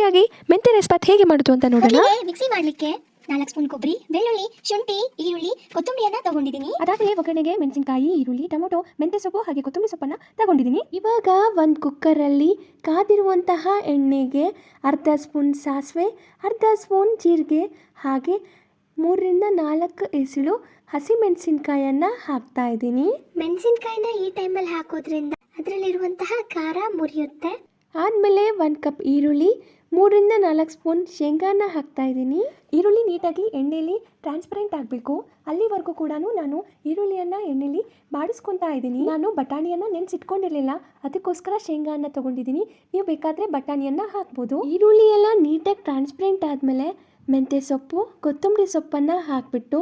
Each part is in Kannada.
ಈಸಿಯಾಗಿ ಮೆಂತ್ಯ ರೈಸ್ ಬಾತ್ ಹೇಗೆ ಮಾಡೋದು ಅಂತ ನೋಡೋಣ. ಮಿಕ್ಸಿ ಮಾಡಲಿಕ್ಕೆ 4 ಸ್ಪೂನ್ ಕೊಬ್ಬರಿ, ಬೆಳ್ಳುಳ್ಳಿ, ಶುಂಠಿ, ಈರುಳ್ಳಿ, ಕೊತ್ತಂಬರಿಯನ್ನ ತಗೊಂಡಿದ್ದೀನಿ. ಅದಾಗಲೇ ಒಗ್ಗರಣೆಗೆ ಮೆಣಸಿನಕಾಯಿ, ಈರುಳ್ಳಿ, ಟೊಮೊಟೊ, ಮೆಂತ್ಯ ಸೊಪ್ಪು ಹಾಗೆ ಕೊತ್ತಂಬರಿ ಸೊಪ್ಪನ್ನ ತಗೊಂಡಿದ್ದೀನಿ. ಇವಾಗ ಒಂದು ಕುಕ್ಕರಲ್ಲಿ ಕಾದಿರುವಂತಹ ಎಣ್ಣೆಗೆ ಅರ್ಧ ಸ್ಪೂನ್ ಸಾಸಿವೆ, ಅರ್ಧ ಸ್ಪೂನ್ ಜೀರಿಗೆ ಹಾಗೆ 3-4 ಎಸಳು ಹಸಿಮೆಣಸಿನಕಾಯನ್ನು ಹಾಕ್ತಾ ಇದ್ದೀನಿ. ಮೆಣಸಿನಕಾಯಿನ ಈ ಟೈಮಲ್ಲಿ ಹಾಕೋದ್ರಿಂದ ಅದರಲ್ಲಿರುವಂತಹ ಖಾರ ಮುರಿಯುತ್ತೆ. ಆದಮೇಲೆ 1 ಕಪ್ ಈರುಳ್ಳಿ, 3-4 ಸ್ಪೂನ್ ಶೇಂಗಾನ ಹಾಕ್ತಾ ಇದ್ದೀನಿ. ಈರುಳ್ಳಿ ನೀಟಾಗಿ ಎಣ್ಣೆಯಲ್ಲಿ ಟ್ರಾನ್ಸ್ಪರೆಂಟ್ ಆಗಬೇಕು, ಅಲ್ಲಿವರೆಗೂ ಕೂಡ ನಾನು ಈರುಳ್ಳಿಯನ್ನು ಎಣ್ಣೆಯಲ್ಲಿ ಬಾಡಿಸ್ಕೊತಾ ಇದ್ದೀನಿ. ನಾನು ಬಟಾಣಿಯನ್ನು ನೆನೆಸಿಟ್ಕೊಂಡಿರಲಿಲ್ಲ, ಅದಕ್ಕೋಸ್ಕರ ಶೇಂಗಾನ ತೊಗೊಂಡಿದ್ದೀನಿ. ನೀವು ಬೇಕಾದರೆ ಬಟಾಣಿಯನ್ನು ಹಾಕ್ಬೋದು. ಈರುಳ್ಳಿ ಎಲ್ಲ ನೀಟಾಗಿ ಟ್ರಾನ್ಸ್ಪರೆಂಟ್ ಆದಮೇಲೆ ಮೆಂತ್ಯ ಸೊಪ್ಪು, ಕೊತ್ತಂಬರಿ ಸೊಪ್ಪನ್ನು ಹಾಕಿಬಿಟ್ಟು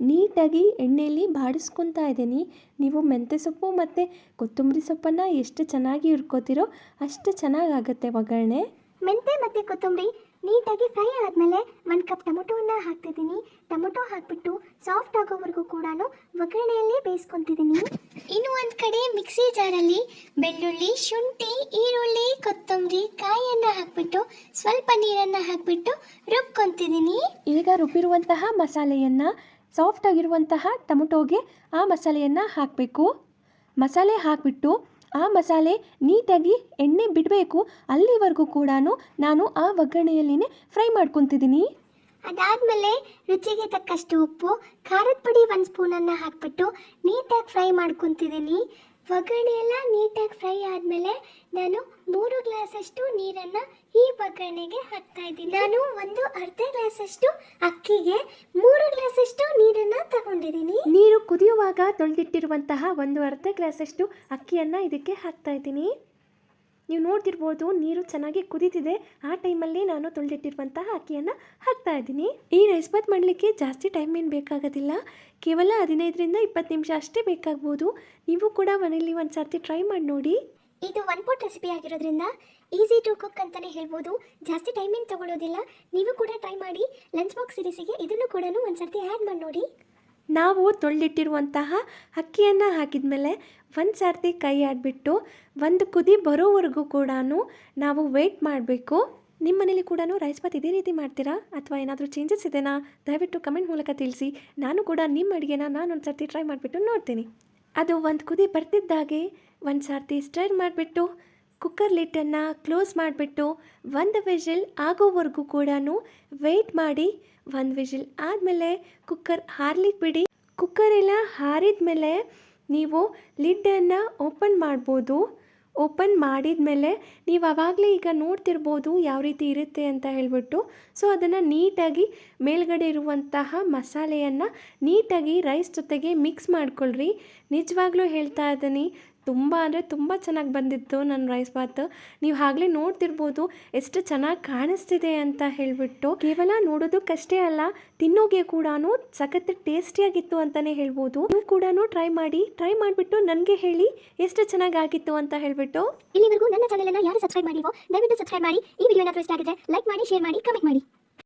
ನೀಟಾಗಿ ಎಣ್ಣೆಯಲ್ಲಿ ಬಾಡಿಸ್ಕೊತಾ ಇದ್ದೀನಿ. ನೀವು ಮೆಂತ್ಯ ಸೊಪ್ಪು ಮತ್ತು ಕೊತ್ತಂಬರಿ ಸೊಪ್ಪನ್ನು ಎಷ್ಟು ಚೆನ್ನಾಗಿ ಹುರ್ಕೋತಿರೋ ಅಷ್ಟು ಚೆನ್ನಾಗಾಗುತ್ತೆ ಒಗ್ಗರಣೆ. ಮೆಂತ್ಯ ಮತ್ತು ಕೊತ್ತಂಬರಿ ನೀಟಾಗಿ ಫ್ರೈ ಆದಮೇಲೆ 1 ಕಪ್ ಟೊಮೊಟೊವನ್ನು ಹಾಕ್ತಿದ್ದೀನಿ. ಟೊಮೊಟೊ ಹಾಕಿಬಿಟ್ಟು ಸಾಫ್ಟ್ ಆಗೋವರೆಗೂ ಕೂಡ ಒಗ್ಗರಣೆಯಲ್ಲೇ ಬೇಯಿಸ್ಕೊತಿದ್ದೀನಿ. ಇನ್ನು ಒಂದು ಕಡೆ ಮಿಕ್ಸಿ ಜಾರಲ್ಲಿ ಬೆಳ್ಳುಳ್ಳಿ, ಶುಂಠಿ, ಈರುಳ್ಳಿ, ಕೊತ್ತಂಬರಿ, ಕಾಯಿಯನ್ನು ಹಾಕಿಬಿಟ್ಟು ಸ್ವಲ್ಪ ನೀರನ್ನು ಹಾಕಿಬಿಟ್ಟು ರುಬ್ಕೊತಿದ್ದೀನಿ. ಈಗ ರುಬ್ಬಿರುವಂತಹ ಮಸಾಲೆಯನ್ನು, ಸಾಫ್ಟ್ ಆಗಿರುವಂತಹ ಟೊಮೊಟೊಗೆ ಆ ಮಸಾಲೆಯನ್ನು ಹಾಕಬೇಕು. ಮಸಾಲೆ ಹಾಕಿಬಿಟ್ಟು ಆ ಮಸಾಲೆ ನೀಟಾಗಿ ಎಣ್ಣೆ ಬಿಡಬೇಕು, ಅಲ್ಲಿವರೆಗೂ ಕೂಡ ನಾನು ಆ ಒಗ್ಗರಣೆಯಲ್ಲಿನೇ ಫ್ರೈ ಮಾಡ್ಕೊತಿದ್ದೀನಿ. ಅದಾದಮೇಲೆ ರುಚಿಗೆ ತಕ್ಕಷ್ಟು ಉಪ್ಪು, ಖಾರದ ಪುಡಿ 1 ಸ್ಪೂನನ್ನು ಹಾಕಿಬಿಟ್ಟು ನೀಟಾಗಿ ಫ್ರೈ ಮಾಡ್ಕೊತಿದ್ದೀನಿ. ಒಗ್ಗರಣೆ ಎಲ್ಲ ನೀಟಾಗಿ ಫ್ರೈ ಆದಮೇಲೆ ನಾನು 3 ಗ್ಲಾಸಷ್ಟು ನೀರನ್ನು ಈ ಒಗ್ಗರಣೆಗೆ ಹಾಕ್ತಾ ಇದ್ದೀನಿ. ನಾನು ಅರ್ಧ ಗ್ಲಾಸಷ್ಟು ಅಕ್ಕಿಗೆ 3 ಗ್ಲಾಸಷ್ಟು ನೀರನ್ನು ತಗೊಂಡಿದ್ದೀನಿ. ನೀರು ಕುದಿಯುವಾಗ ತೊಳೆದಿಟ್ಟಿರುವಂತಹ ಅರ್ಧ ಗ್ಲಾಸಷ್ಟು ಅಕ್ಕಿಯನ್ನು ಇದಕ್ಕೆ ಹಾಕ್ತಾ ಇದ್ದೀನಿ. ನೀವು ನೋಡ್ತಿರ್ಬೋದು, ನೀರು ಚೆನ್ನಾಗಿ ಕುದೀತಿದೆ. ಆ ಟೈಮಲ್ಲಿ ನಾನು ತೊಳೆದಿಟ್ಟಿರುವಂತಹ ಅಕ್ಕಿಯನ್ನು ಹಾಕ್ತಾ ಇದ್ದೀನಿ. ಈ ರೈಸ್ ಬಾತ್ ಮಾಡಲಿಕ್ಕೆ ಜಾಸ್ತಿ ಟೈಮ್ ಏನು ಬೇಕಾಗೋದಿಲ್ಲ, ಕೇವಲ 15-20 ನಿಮಿಷ ಅಷ್ಟೇ ಬೇಕಾಗ್ಬೋದು. ನೀವು ಕೂಡ ಮನೆಯಲ್ಲಿ ಒಂದು ಸರ್ತಿ ಟ್ರೈ ಮಾಡಿ ನೋಡಿ. ಇದು 1 ಪಾಟ್ ರೆಸಿಪಿ ಆಗಿರೋದ್ರಿಂದ ಈಸಿ ಟು ಕುಕ್ ಅಂತಲೇ ಹೇಳ್ಬೋದು. ಜಾಸ್ತಿ ಟೈಮ್ ಏನು ತಗೊಳ್ಳೋದಿಲ್ಲ. ನೀವು ಕೂಡ ಟ್ರೈ ಮಾಡಿ. ಲಂಚ್ ಬಾಕ್ಸ್ ಸಿರೀಸಿಗೆ ಇದನ್ನು ಕೂಡ ಒಂದು ಸರ್ತಿ ಆ್ಯಡ್ ಮಾಡಿ ನೋಡಿ. ನಾವು ತೊಳೆದಿಟ್ಟಿರುವಂತಹ ಅಕ್ಕಿಯನ್ನು ಹಾಕಿದ ಮೇಲೆ ಒಂದು ಸರ್ತಿ ಕೈ ಆಡಿಬಿಟ್ಟು ಒಂದು ಕುದಿ ಬರೋವರೆಗೂ ಕೂಡ ನಾವು ವೆಯ್ಟ್ ಮಾಡಬೇಕು. ನಿಮ್ಮ ಮನೇಲಿ ಕೂಡ ರೈಸ್ ಬಾತ್ ಇದೇ ರೀತಿ ಮಾಡ್ತೀರಾ ಅಥವಾ ಏನಾದರೂ ಚೇಂಜಸ್ ಇದೆನಾ? ದಯವಿಟ್ಟು ಕಮೆಂಟ್ ಮೂಲಕ ತಿಳಿಸಿ. ನಾನು ಕೂಡ ನಿಮ್ಮ ಅಡುಗೆನ ನಾನೊಂದು ಸರ್ತಿ ಟ್ರೈ ಮಾಡಿಬಿಟ್ಟು ನೋಡ್ತೀನಿ. ಅದು ಒಂದು ಕುದಿ ಬರ್ತಿದ್ದಾಗೆ ಒಂದು ಸರ್ತಿ ಸ್ಟರ್ ಮಾಡಿಬಿಟ್ಟು ಕುಕ್ಕರ್ ಲಿಟ್ಟನ್ನು ಕ್ಲೋಸ್ ಮಾಡಿಬಿಟ್ಟು 1 ವಿಷಲ್ ಆಗೋವರೆಗೂ ಕೂಡ ವೆಯ್ಟ್ ಮಾಡಿ. 1 ವಿಷಲ್ ಆದಮೇಲೆ ಕುಕ್ಕರ್ ಹಾರ್ಲಿಕ್ಕೆ ಬಿಡಿ. ಕುಕ್ಕರ್ ಎಲ್ಲ ಹಾರಿದ ಮೇಲೆ ನೀವು ಲಿಡ್ಡನ್ನು ಓಪನ್ ಮಾಡ್ಬೋದು. ಓಪನ್ ಮಾಡಿದ ಮೇಲೆ ನೀವು ಆವಾಗಲೇ ಈಗ ನೋಡ್ತಿರ್ಬೋದು ಯಾವ ರೀತಿ ಇರುತ್ತೆ ಅಂತ ಹೇಳ್ಬಿಟ್ಟು. ಸೊ ಅದನ್ನು ನೀಟಾಗಿ ಮೇಲ್ಗಡೆ ಇರುವಂತಹ ಮಸಾಲೆಯನ್ನು ನೀಟಾಗಿ ರೈಸ್ ಜೊತೆಗೆ ಮಿಕ್ಸ್ ಮಾಡ್ಕೊಳ್ರಿ. ನಿಜವಾಗ್ಲೂ ಹೇಳ್ತಾ ಇದ್ದೀನಿ, ತುಂಬ ಅಂದರೆ ತುಂಬ ಚೆನ್ನಾಗಿ ಬಂದಿತ್ತು ನನ್ನ ರೈಸ್ ಬಾತ್. ನೀವು ಆಗಲೇ ನೋಡ್ತಿರ್ಬೋದು ಎಷ್ಟು ಚೆನ್ನಾಗಿ ಕಾಣಿಸ್ತಿದೆ ಅಂತ ಹೇಳಿಬಿಟ್ಟು. ಕೇವಲ ನೋಡೋದಕ್ಕಷ್ಟೇ ಅಲ್ಲ, ತಿನ್ನೋಗೆ ಕೂಡ ಸಖತ್ ಟೇಸ್ಟಿಯಾಗಿತ್ತು ಅಂತಲೇ ಹೇಳ್ಬೋದು. ನೀವು ಕೂಡ ಟ್ರೈ ಮಾಡಿಬಿಟ್ಟು ನನಗೆ ಹೇಳಿ ಎಷ್ಟು ಚೆನ್ನಾಗಾಗಿತ್ತು ಅಂತ ಹೇಳಿಬಿಟ್ಟು. ಇಲ್ಲಿವರೆಗೂ ನನ್ನ ಚಾನಲನ್ನು ಯಾರು ಸಬ್ಸ್ಕ್ರೈಬ್ ಮಾಡಿಲ್ವೋ ದಯವಿಟ್ಟು ಸಬ್ಸ್ಕ್ರೈಬ್ ಮಾಡಿ. ಈ ವಿಡಿಯೋ ಏನಾದರೂ ಇಷ್ಟ ಆಗಿದ್ರೆ ಲೈಕ್ ಮಾಡಿ, ಶೇರ್ ಮಾಡಿ, ಕಮೆಂಟ್ ಮಾಡಿ.